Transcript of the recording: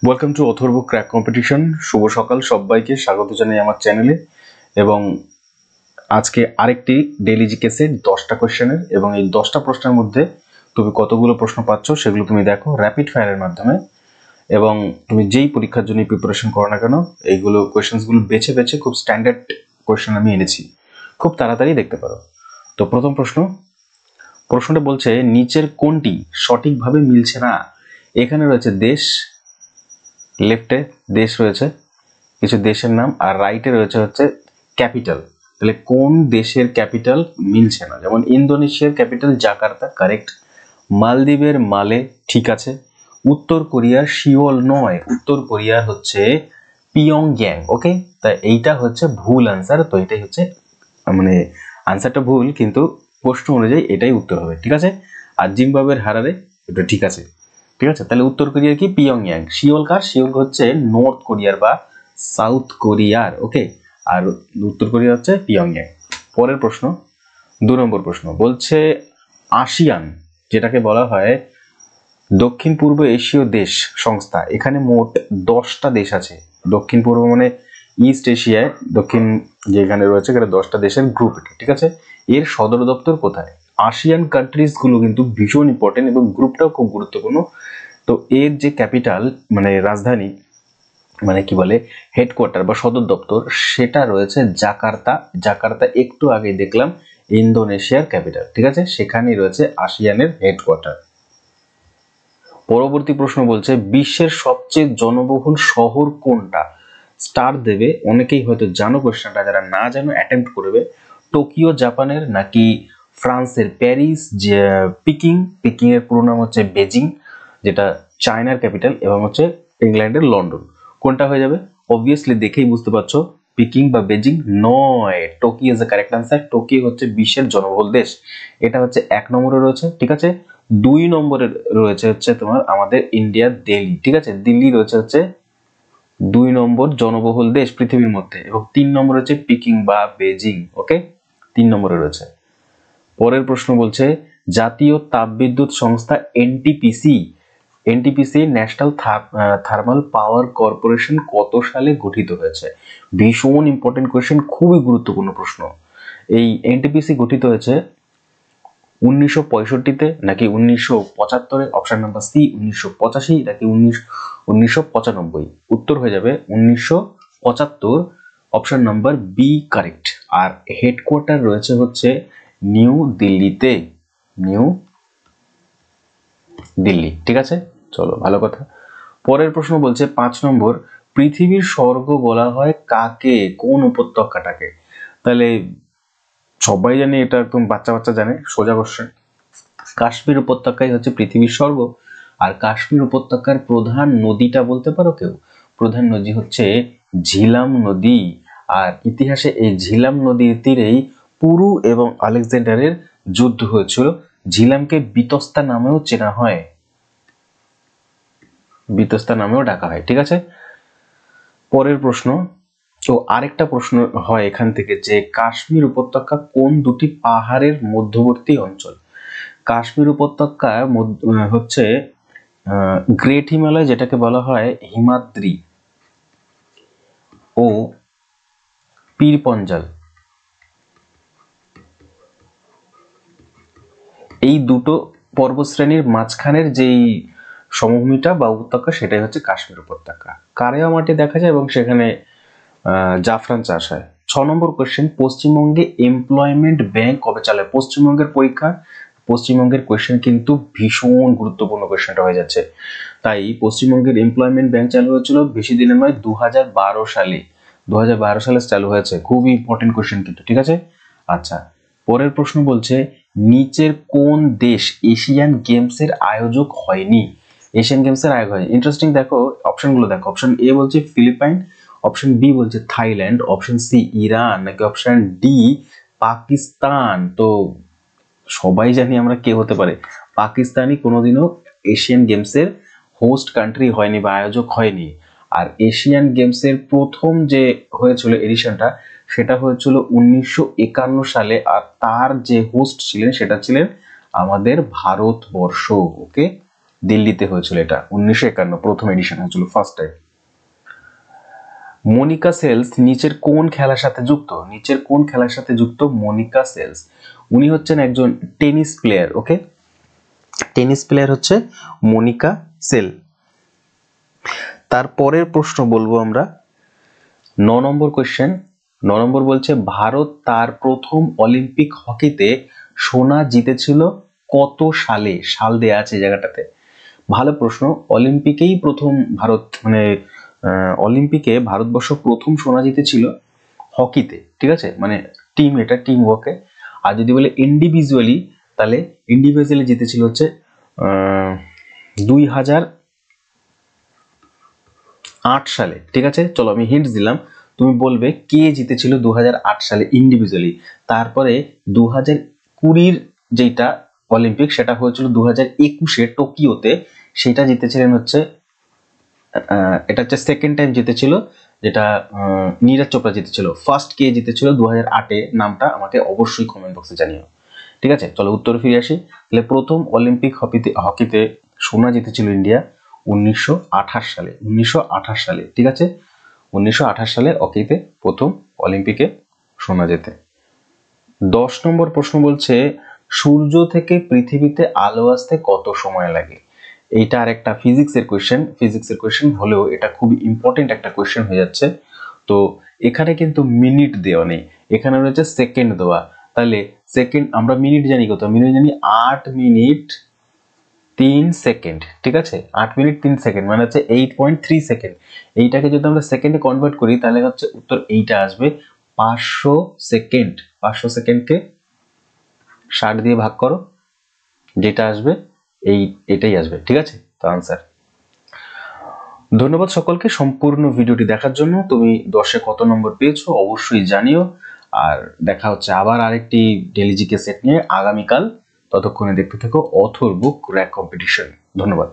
Welcome to Atharva crack competition. শুভ সকাল, সবাইকে স্বাগত জানাই আমার চ্যানেলে। এবং আজকে আরেকটি ডেইলি জিকেসের 10টা কোশ্চেনের, এবং এই 10টা প্রশ্নের মধ্যে তুমি কতগুলো প্রশ্ন পাচ্ছ সেগুলো তুমি দেখো র্যাপিড ফায়ারের মাধ্যমে। এবং তুমি যেই পরীক্ষার জন্য প্রিপারেশন করো না কেন, এইগুলো কোয়েশ্চেন্সগুলো বেছে বেছে খুব স্ট্যান্ডার্ড কোয়েশ্চেন আমি এনেছি, খুব তাড়াতাড়ি দেখতে পারো। তো প্রথম প্রশ্নটা বলছে, নিচের কোনটি সঠিকভাবে মিলছে না? এখানে রয়েছে দেশ, লেফটে দেশ রয়েছে, কিছু দেশের নাম, আর রাইটে রয়েছে হচ্ছে ক্যাপিটাল। তাহলে কোন দেশের ক্যাপিটাল মিলছে না? যেমন ইন্দোনেশিয়ার ক্যাপিটাল জাকার্তা, কারেক্ট। মালদ্বীপের মালে, ঠিক আছে। উত্তর কোরিয়ার সিওল নয়, উত্তর কোরিয়ার হচ্ছে পিয়ংইয়াং। ওকে, তাই এইটা হচ্ছে ভুল আনসার। তো এটাই হচ্ছে মানে আনসারটা ভুল, কিন্তু প্রশ্ন অনুযায়ী এটাই উত্তর হবে, ঠিক আছে। আর জিম্বাবুয়ের হারারে, এটা ঠিক আছে, ঠিক আছে। তাহলে উত্তর কোরিয়ার কি? পিয়ংইয়াং। সিওল কার? সিওল হচ্ছে নর্থ কোরিয়ার বা সাউথ কোরিয়ার। ওকে, আর উত্তর কোরিয়া হচ্ছে পিয়ংইয়াং। পরের প্রশ্ন, 2 নম্বর প্রশ্ন বলছে, আসিয়ান যেটাকে বলা হয় দক্ষিণ পূর্ব এশীয় দেশ সংস্থা, এখানে মোট 10টা দেশ আছে। দক্ষিণ পূর্ব মানে ইস্ট এশিয়ায় দক্ষিণ যেখানে রয়েছে, এখানে 10টা দেশের গ্রুপ, ঠিক আছে। এর সদর দপ্তর কোথায়? আসিয়ান কান্ট্রিজ গুলো কিন্তু ভীষণ ইম্পর্টেন্ট এবং গ্রুপটাও খুব গুরুত্বপূর্ণ। তো এর যে ক্যাপিটাল মানে রাজধানী, মানে কি বলে হেডকোয়ার্টার বা সদর দপ্তর, সেটা রয়েছে জাকার্তা। জাকার্তা একটু আগে দেখলাম ইন্দোনেশিয়ার ক্যাপিটাল, ঠিক আছে। সেখানেই রয়েছে আসিয়ানের হেডকোয়ার্টার। পরবর্তী প্রশ্ন বলছে, বিশ্বের সবচেয়ে জনবহুল শহর কোনটা? স্টার দেবে, অনেকেই হয়তো জানো কোশ্চেনটা, যারা না জানো অ্যাটেম্প্ট করবে। টোকিও জাপানের, নাকি ফ্রান্সের প্যারিস, পিকিং, পিকিং এর পুরো নাম হচ্ছে বেজিং, যেটা চায়নার ক্যাপিটাল, এবং হচ্ছে ইংল্যান্ডের লন্ডন। কোনটা হয়ে যাবে? অবভিয়াসলি দেখেই বুঝতে পারছো, পিকিং বা বেজিং নয়, Tokyo is the correct answer. Tokyo হচ্ছে বিশ্বের জনবহুল দেশ, এটা হচ্ছে 1 নম্বরে রয়েছে, ঠিক আছে। 2 নম্বরে রয়েছে হচ্ছে তোমার আমাদের ইন্ডিয়ার দিল্লি, ঠিক আছে। দিল্লি রয়েছে হচ্ছে 2 নম্বর জনবহুল দেশ পৃথিবীর মধ্যে, এবং 3 নম্বরে হচ্ছে পিকিং বা বেজিং। ওকে, 3 নম্বরে রয়েছে। পরের প্রশ্ন বলছে, জাতীয় তাপবিদ্যুৎ সংস্থা NTPC, NTPC national thermal power corporation কত সালে গঠিত হয়েছে? ভীষণ ইম্পর্টেন্ট কোয়েশ্চেন, খুবই গুরুত্বপূর্ণ প্রশ্ন। এই এনটিপিসি গঠিত হয়েছে 1965-তে নাকি 1975-এ? অপশন নাম্বার সি 1985, নাকি 1995? উত্তর হয়ে যাবে 1975, অপশন নাম্বার বি কারেক্ট। আর হেডকোয়ার্টার রয়েছে হচ্ছে নিউ দিল্লিতে, নিউ দিল্লি, ঠিক আছে। চলো, ভালো কথা। পরের প্রশ্ন বলছে 5 নম্বর, পৃথিবীর স্বর্গ বলা হয় কাকে? কোন উপত্যকাটাকে? তাহলে সবাই জানে, এটা একদম বাচ্চা বাচ্চা জানে, সোজা কোশ্চেন। কাশ্মীর উপত্যকাই হচ্ছে পৃথিবীর স্বর্গ। আর কাশ্মীর উপত্যকার প্রধান নদীটা বলতে পারো কেউ? প্রধান নদী হচ্ছে ঝিলাম নদী। আর ইতিহাসে এই ঝিলাম নদীর তীরেই পুরু এবং আলেকজান্ডারের যুদ্ধ হয়েছিল। ঝিলামকে বিতস্তা নামেও চেনা হয়, বিতস্তা নামেও ডাকা হয়, ঠিক আছে। পরের প্রশ্ন, তো আরেকটা প্রশ্ন হয় এখান থেকে, যে কাশ্মীর উপত্যকা কোন দুটি পাহাড়ের মধ্যবর্তী অঞ্চল? কাশ্মীর উপত্যকা হচ্ছে গ্রেট হিমালয়, যেটাকে বলা হয় হিমাদ্রি, ও পীর পঞ্জাল, এই দুটো পর্বতশ্রেণীর মাঝখানের যেই সমভূমিটা বা উপত্যকা, সেটাই হচ্ছে কাশ্মীর উপত্যকা। কারেয়া মাটি দেখা যায় এবং সেখানে জাফরান চাষ হয়। 6 নম্বর কোয়েশ্চেন, পশ্চিমবঙ্গে এমপ্লয়মেন্ট ব্যাংক কবে চালু হয়? পশ্চিমবঙ্গের পরীক্ষা, পশ্চিমবঙ্গের কোয়েশ্চেন কিন্তু ভীষণ গুরুত্বপূর্ণ কোয়েশ্চেনটা হয়ে যাচ্ছে। তাই পশ্চিমবঙ্গের এমপ্লয়মেন্ট ব্যাংক চালু হয়েছিল বেশি দিনের নয়, 2012 সালে। 2012 সালে চালু হয়েছে, খুবই ইম্পর্টেন্ট কোয়েশ্চেন কিন্তু, ঠিক আছে। আচ্ছা, পরের প্রশ্ন বলছে, নিচের কোন দেশ এশিয়ান গেমসের আয়োজক হয়নি? এশিয়ান গেমসের আয়োজক হয়নি, ইন্টারেস্টিং। দেখো অপশনগুলো দেখো, অপশন এ বলছে ফিলিপাইন, অপশন বি বলছে থাইল্যান্ড, অপশন সি ইরান, নাকি অপশন ডি পাকিস্তান? তো সবাই জানি আমরা কে হতে পারে। পাকিস্তানি কোনোদিনও এশিয়ান গেমসের হোস্ট কান্ট্রি হয়নি বা আয়োজক হয়নি। আর এশিয়ান গেমসের প্রথম যে হয়েছিল এডিশনটা, সেটা হয়েছিল 1951 সালে, আর তার যে হোস্ট ছিলেন সেটা ছিলেন আমাদের ভারতবর্ষ। ওকে, দিল্লিতে হয়েছিল, এটা 1951 প্রথম এডিশন হয়েছিল, ফার্স্ট টাইম। মনিকা সেলস নিচের কোন খেলার সাথে যুক্ত? নিচের কোন খেলার সাথে যুক্ত মনিকা সেলস? উনি হচ্ছেন একজন টেনিস প্লেয়ার। ওকে, টেনিস প্লেয়ার হচ্ছে মনিকা সেল। তারপরের প্রশ্ন বলবো আমরা 9 নম্বর কোয়েশ্চেন। 9 নম্বর বলছে ভারত তার প্রথম অলিম্পিক হকিতে সোনা জিতেছিল কত সালে? সাল দেয়া আছে জায়গাটাতে। ভালো প্রশ্ন। অলিম্পিকেই প্রথম ভারত মানে অলিম্পিকে ভারতবর্ষ প্রথম সোনা জিতেছিল হকিতে, ঠিক আছে, মানে টিম, এটা টিম ওয়ার্কে। আর যদি বলে ইন্ডিভিজুয়ালি, তাহলে ইন্ডিভিজুয়ালি জিতেছিল হচ্ছে 2008 সালে, ঠিক আছে। চলো আমি হিন্টস দিলাম, তুমি বলবে কে জিতেছিল 2008 সালে ইন্ডিভিজুয়ালি। তারপরে 2020 যেটা অলিম্পিক সেটা হয়েছিল 2021 টোকিওতে, সেটা জিতেছিলেন হচ্ছে এটা হচ্ছে সেকেন্ড টাইম জিতেছিল, যেটা নীরজ চোপড়া জিতেছিল। ফার্স্ট কে জিতেছিল 2008-এ, নামটা আমাকে অবশ্যই কমেন্ট বক্সে জানিও, ঠিক আছে। চলো উত্তর ফিরে আসি। তাহলে প্রথম অলিম্পিক হকিতে সোনা জিতেছিল ইন্ডিয়া 1928 সালে। 1928 সালে, ঠিক আছে, 1928 সালে হকিতে প্রথম অলিম্পিকে সোনা জেতে। 10 নম্বর প্রশ্ন বলছে সূর্য থেকে পৃথিবীতে আলো আসতে কত সময় লাগে? এইটা আর একটা ফিজিক্সের কোয়েশ্চেন হলেও এটা খুব ইম্পর্টেন্ট একটা কোয়েশ্চেন হয়ে যাচ্ছে। তো এখানে কিন্তু মিনিট দেওয়া নেই, এখানে রয়েছে সেকেন্ড দেওয়া। তাহলে সেকেন্ড, আমরা মিনিট জানি কত? মিনিট জানি 8 মিনিট 3 সেকেন্ড, ঠিক আছে। 8 মিনিট 3 সেকেন্ড মানে হচ্ছে 8.3 সেকেন্ড। এইটাকে যদি আমরা সেকেন্ডে কনভার্ট করি তাহলে হচ্ছে উত্তর এইটা আসবে 500 সেকেন্ড। 500 সেকেন্ডকে 60 দিয়ে ভাগ করো, যেটা আসবে এটাই আসবে, ঠিক আছে। তো আনসার। ধন্যবাদ সকলকে সম্পূর্ণ ভিডিওটি দেখার জন্য। তুমি 10-এ কত নম্বর পেয়েছো অবশ্যই জানিও। আর দেখা হচ্ছে আবার আরেকটি ডেইলি জিকে সেট নিয়ে আগামীকাল। ততক্ষণে দেখতে থেকো অথর বুক র্যাক কম্পিটিশন। ধন্যবাদ।